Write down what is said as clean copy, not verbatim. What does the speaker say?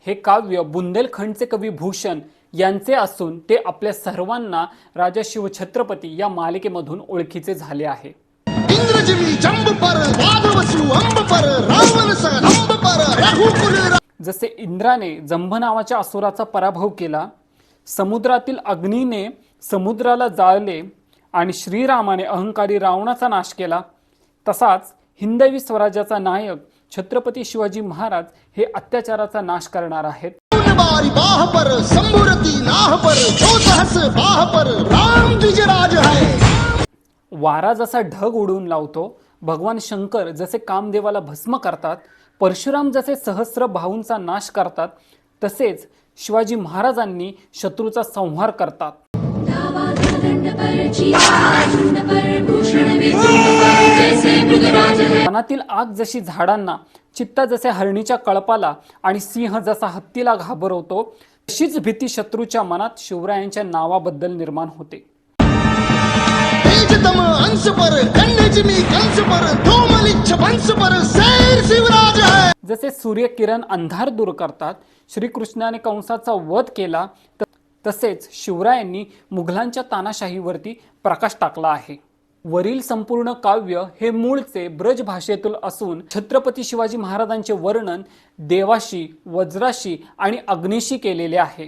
हे काव्य बुंदेलखंडचे कवी भूषण यांचे असून ते आपल्या सर्वांना राजा शिवछत्रपती या मालिकेमधून ओळखीचे झाले आहे। जसे इंद्राने जंभ नावाच्या असुराचा पराभव केला, समुद्रातील अग्नीने समुद्राला जाळले आणि श्रीरामाने अहंकारी रावणाचा नाश केला, तसाच हिंदवी स्वराज्याचा नायक छत्रपती शिवाजी महाराज हे अत्याचाराचा नाश करणार आहेत। वारा जसा ढग उडवून लावतो, भगवान शंकर जसे कामदेवाला भस्म करतात, परशुराम जसे सहस्र भाऊंचा नाश करतात, तसेच शिवाजी महाराजांनी शत्रूचा संहार करतात। वनातील आग जशी झाडांना, चित्ता जसे हरणीच्या कळपाला आणि सिंह जसा हत्तीला घाबरवतो, तशीच भीती शत्रूच्या मनात शिवरायांच्या नावाबद्दल निर्माण होते। जसे सूर्यकिरण अंधार दूर करतात, श्रीकृष्णाने कंसाचा वध केला, तसेच शिवरायांनी मुघलांच्या तानाशाहीवरती प्रकाश टाकला आहे। वरील संपूर्ण काव्य हे मूळचे ब्रज भाषेतील असून छत्रपती शिवाजी महाराजांचे वर्णन देवाशी, वज्राशी आणि अग्नीशी केलेले आहे।